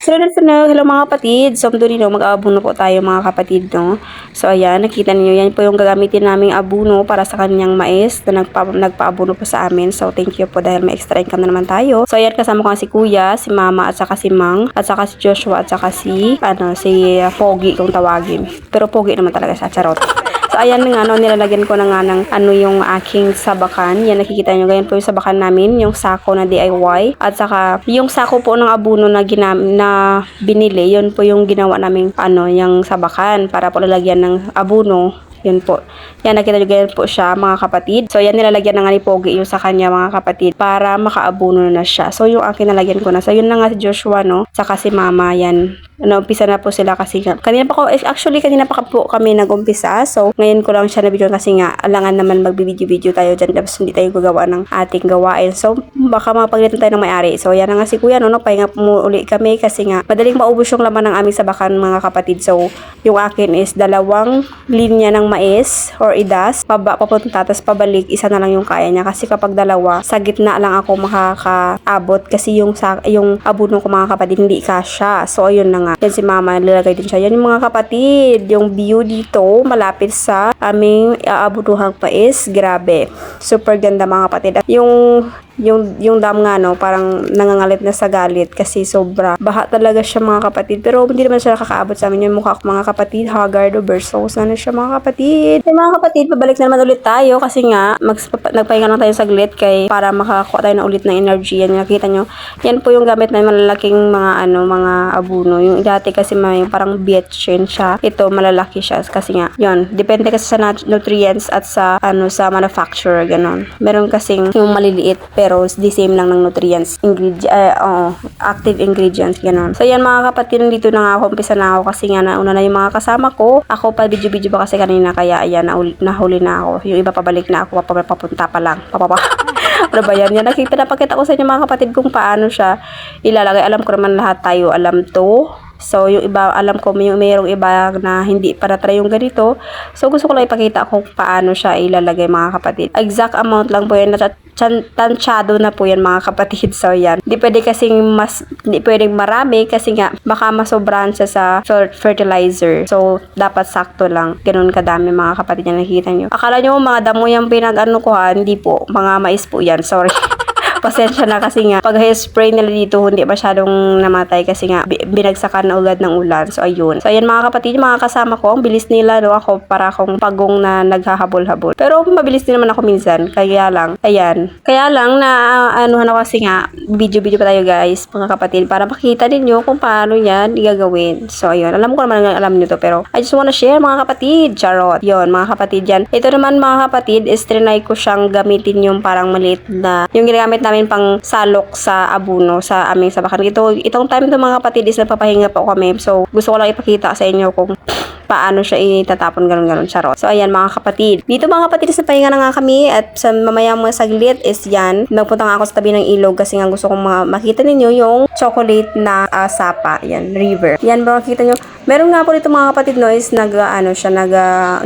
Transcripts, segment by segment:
Hello mga kapatid. So, no, mag-aabuno po tayo mga kapatid, no? So, ayan, nakita niyo yan po yung gagamitin naming abuno para sa kanyang mais na nagpaabuno po sa amin. So, thank you po dahil may extra income na naman tayo. So, ayan, kasama ko si Kuya, si Mama, at saka si Mang, at saka si Joshua, at saka si Pogi kung tawagin. Pero Pogi naman talaga siya, charot. So, ayan nga, no, nilalagyan ko na nga ng yung aking sabakan. Yan, nakikita nyo, ganyan po yung sabakan namin, yung sako na DIY. At saka, yung sako po ng abuno na binili, yun po yung ginawa naming, yung sabakan para po lalagyan ng abuno. Yun po. Yan, nakita nyo ganyan po siya, mga kapatid. So, yan, nilalagyan na nga ni Pogi yung sa kanya, mga kapatid, para makaabuno na siya. So, yung akin nalagyan ko na. So, yun na nga si Joshua, no? Saka si Mama, yan. Umpisa na po sila kasi kanina pa po kami nag-umpisa. So, ngayon ko lang siya na-video kasi nga, alangan naman magbibideo-video tayo dyan. Tapos, hindi tayo gagawa ng ating gawain. So, baka mapagalitan tayo ng may-ari. So, yan na nga si Kuya, no? Pahinga po uli kami kasi nga, madaling maubos yung laman ng aming sabakan, mga kapatid. So, yung akin is 2 linya ng mais or idas, papunta, tapos pabalik, isa na lang yung kaya niya. Kasi kapag 2, sa gitna lang ako makakaabot kasi yung abuno ko, mga kapatid, hindi kasya. So, ayun na nga. Yan si Mama, nilagay din siya. Yan yung mga kapatid, yung view dito, malapit sa aming aabunuhang mais. Grabe. Super ganda, mga kapatid. At yung dam nga, no, parang nangangalit na sa galit kasi sobra baha talaga siya, mga kapatid. Pero hindi naman siya nakakaabot sa amin. Yung mukha ko, mga kapatid, haggard o versos na siya, mga kapatid. Ay, mga kapatid, pabalik na naman ulit tayo kasi nga nagpahinga lang tayo saglit para makakuha tayo na ulit ng energy. Yan, nakita nyo, yan po yung gamit na malalaking mga abuno. Yung dati kasi may parang bietchin siya, ito malalaki siya kasi nga yun, depende kasi sa nutrients at sa sa manufacturer, ganon. Meron kasing yung maliliit pero the same lang ng nutrients, active ingredients, ganon. So yan, mga kapatid, dito na nga ako, umpisa na ako kasi nga nauna na yung mga kasama ko. Ako pa video pa kasi kanina, kaya ayan, nahuli na ako. Yung iba pabalik na ako, papunta pa lang. Ano ba yan? Yan, napakita ko sa inyo, mga kapatid, kung paano siya ilalagay. Alam ko naman lahat tayo alam to. So, yung iba, alam ko mayroong iba na hindi pa na-try yung ganito. So, gusto ko lang ipakita kung paano siya ilalagay, mga kapatid. Exact amount lang po yan. Tansyado na po yan, mga kapatid. So, yan. Hindi pwedeng marami kasi nga baka masobrahan siya sa fertilizer. So, dapat sakto lang. Ganun kadami, mga kapatid, yan nakikita nyo. Akala nyo mga damo yung hindi po. Mga mais po yan. Sorry. Pasensya na kasi nga pag spray nila dito hindi masyadong namatay kasi nga binagsakan na agad ng ulan. So ayun. So ayan, mga kapatid, mga kasama ko, ang bilis nila, no? Ako para akong pagong na naghahabol-habol. Pero mabilis din naman ako minsan. Kaya lang, ayan. Kaya lang na ako kasi nga video pa tayo, guys, mga kapatid, para makita ninyo kung paano yan igagawin. So ayun. Alam ko naman, alam niyo to, pero I just wanna share, mga kapatid. Charot. Yun, mga kapatid, yan. Ito naman, mga kapatid, is trinay ko siyang gamitin yung parang maliit na yung ginagamit namin pang salok sa abuno sa aming sabakan. Itong time to, mga kapatid, is nagpapahinga po kami. So, gusto ko lang ipakita sa inyo kung paano siya itatapon, ganun, charot. So, ayan, mga kapatid. Dito, mga kapatid, sa pahinga na nga kami at sa mamaya mga saglit is yan. Nagpunta nga ako sa tabi ng ilog kasi nga gusto kong makita ninyo yung chocolate na sapa. Yan, river. Yan, makikita nyo. Meron nga po dito, mga kapatid, no, is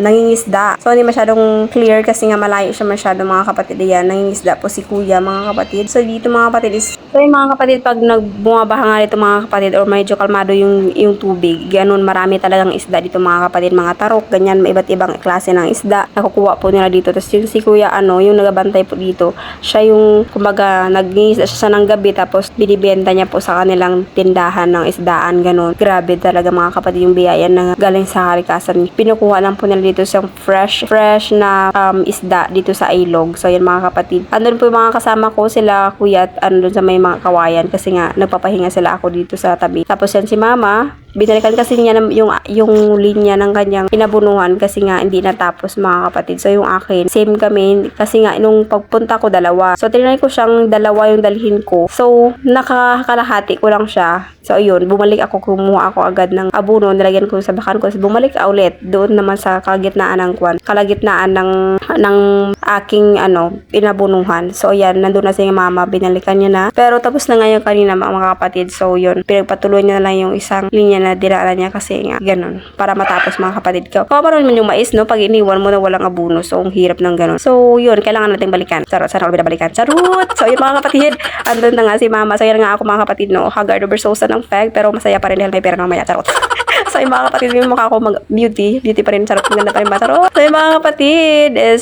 nangingisda. So, hindi masyadong clear kasi nga malayo siya masyado, mga kapatid. Yan, nangingisda po si Kuya, mga kapatid. So, dito, mga kapatid, yung mga kapatid, pag bumabaha nga dito, mga kapatid, or medyo kalmado yung tubig, ganun, marami talagang isda dito, mga kapatid, mga tarok, ganyan, may iba't ibang klase ng isda, nakukuha po nila dito. Tapos yung si Kuya, yung nagabantay po dito, siya yung, kumbaga, nag-isda siya ng gabi, tapos binibenta niya po sa kanilang tindahan ng isdaan, ganun. Grabe talaga, mga kapatid, yung biyaya na galing sa kalikasan. Pinukuha lang po nila dito sa fresh na isda dito sa ilog. So, yan, mga kapatid. Andun po yung mga kasama ko, sila Kuya, at andun sa may mga kawayan kasi nga nagpapahinga sila ako dito sa tabi. Tapos yan si Mama, binalikan kasi niya yung linya ng kanyang pinabunuhan kasi nga hindi natapos, mga kapatid. So, yung akin, same kami kasi nga nung pagpunta ko 2. So, tinry ko siyang 2 yung dalhin ko. So, nakakalahati ko lang siya. So, ayun, bumalik ako, kumuha ako agad ng abuno, nilagyan ko sa bakan ko. So, bumalik ulit doon naman sa kalagitnaan ng aking pinabunuhan. So, ayan, nandun na si Mama, binalikan niya na. Pero tapos na ngayon kanina, mga kapatid. So, yun, pinagpatuloy niya na lang yung isang linya na dinaanan niya kasi nga ganun para matapos mga kapatid ko. Kaparoon man yung mais, no, pag iniwan mo na walang abono, so ang hirap ng ganun. So yun, kailangan nating balikan. Charot, sana ulit balikan. Charot! So yun mga kapatid, andun na nga si mama. So yan nga ako mga kapatid, no, haggard over sosa ng peg, pero masaya pa rin dahil may pera mamaya. Charot. So yung mga kapatid, yung mukha ko beauty pa rin, charot, maganda pa rin ba, charot. So yung mga kapatid is,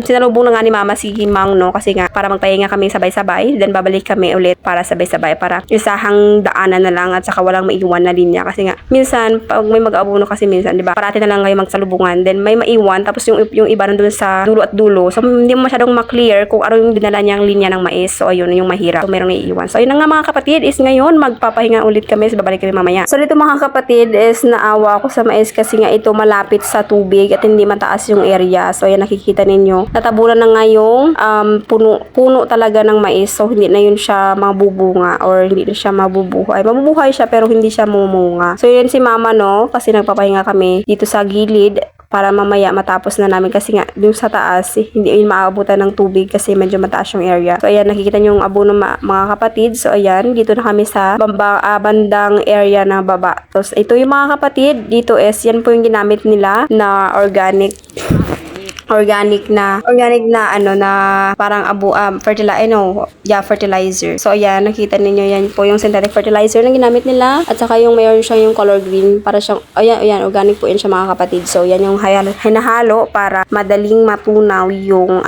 sinalubong na nga ni mama si Himang, no, kasi nga para magpahinga kami sabay-sabay, then babalik kami ulit para sabay-sabay, para isahang daanan na lang at saka walang maiwan na linya, kasi nga minsan pag may mag-aabono kasi minsan, di ba, parati na lang kayo magsalubungan, then may maiwan, tapos yung iba nandun sa dulo at dulo, so hindi mo masyadong maklear kung ano yung dinala niyang linya ng mais. So ayun yung mahirap, so merong naiiwan. So yun na nga mga kapatid, is ngayon magpapahinga ulit kami, so babalik kami mamaya. So dito mga kapatid is naawa ako sa mais kasi nga ito malapit sa tubig at hindi mataas yung area. So ayan, nakikita ninyo, natabunan na nga yung puno talaga ng mais, so hindi na yun siya mabubunga or hindi na siya mabubuhay. Mabubuhay siya pero hindi siya mumunga. So yun si mama, no, kasi nagpapahinga kami dito sa gilid para mamaya matapos na namin kasi nga dun sa taas hindi yun maabutan ng tubig kasi medyo mataas yung area. So ayan, nakikita nyo yung abono mga kapatid. So ayan, dito na kami sa bandang area na baba. Tapos ito yung mga kapatid, dito is yan po yung ginamit nila na organic na ano na parang fertilizer. So ayan, nakita ninyo yan po yung synthetic fertilizer na ginamit nila at saka yung mayroon siya yung color green para siyang ayan, organic po yan siya mga kapatid. So yan yung hinahalo para madaling matunaw yung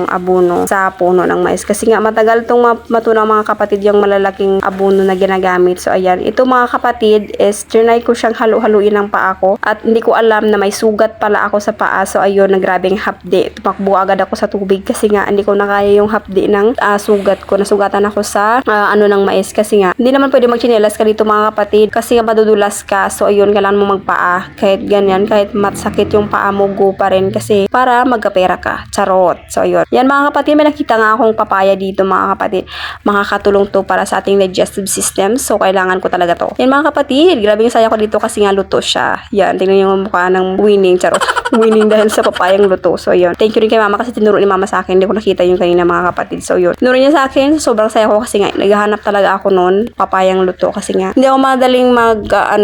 abono sa puno ng mais kasi nga matagal tong matunaw mga kapatid yung malalaking abono na ginagamit. So ayan, ito mga kapatid is trinay ko siyang halo-haluin ng paa ko at hindi ko alam na may sugat pala ako sa paa. So ayun, grabing hapdi. Tumakbo agad ako sa tubig kasi nga hindi ko na kaya yung hapdi ng sugat ko. Nasugatan ako sa ng mais kasi nga hindi naman pwede magchinelas ka dito mga kapatid kasi nga madudulas ka. So ayun, kailangan mo magpaa. Kahit ganyan, kahit masakit yung paa mo, go pa rin kasi para magkapera ka. Charot. So ayun. Yan mga kapatid, may nakita nga akong papaya dito mga kapatid. Makakatulong to para sa ating digestive system. So kailangan ko talaga to. Yan mga kapatid, grabe yung saya ko dito kasi nga luto siya. Yan, tingnan yung mukha ng winning. Charot. Winning dahil sa papayang luto. So ayun, thank you rin kay mama kasi tinuro ni mama sa akin. Hindi ko nakita yung kanina mga kapatid. So yun, tinuro niya sa akin. Sobrang saya ko kasi nga naghahanap talaga ako noon papayang luto kasi nga hindi ako madaling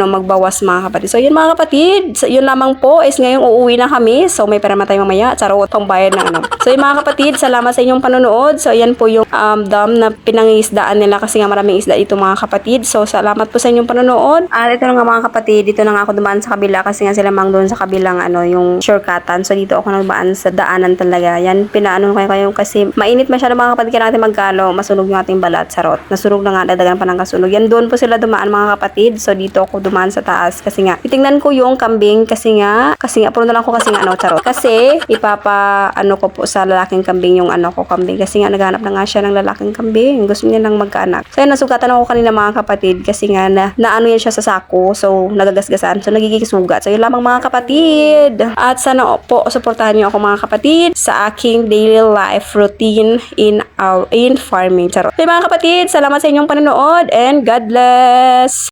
magbawas mga kapatid. So yun mga kapatid, so, yun lamang po is ngayong uuwi na kami. So may pera tayo mamaya. Charot, pangbayad ng So yun mga kapatid, salamat sa inyong panonood. So yan po yung dam na pinangisdaan nila kasi nga maraming isda ito mga kapatid. So salamat po sa inyong panonood. At ito na nga mga kapatid, dito na nga ako dumaan sa kabila kasi nga sila mang doon sa kabilang yung shortcutan. So dito ako nagbaan sa daanan talaga. Yan, pinaano kayo kasi mainit masyado mga kapatid, kaya natin magkalo, masunog yung ating balat. Sarot. Nasunog na nga, dadagan pa ng kasunog. Yan, doon po sila dumaan mga kapatid. So dito ako dumaan sa taas kasi nga titingnan ko yung kambing kasi nga puro na lang ko kasi nga charot. Kasi ko po sa lalaking kambing yung kambing kasi nga naghanap na nga siya ng lalaking kambing. Gusto niya lang magkaanak. So yan, nasugatan ako kanina mga kapatid kasi nga naano yan siya sa sako. So nagagasgasan. So nagiging sugat. So yun lamang mga kapatid. At sana po suportahan niyo ako mga kapatid sa aking daily life routine in farming. Charot. So mga kapatid, salamat sa inyong panonood and God bless!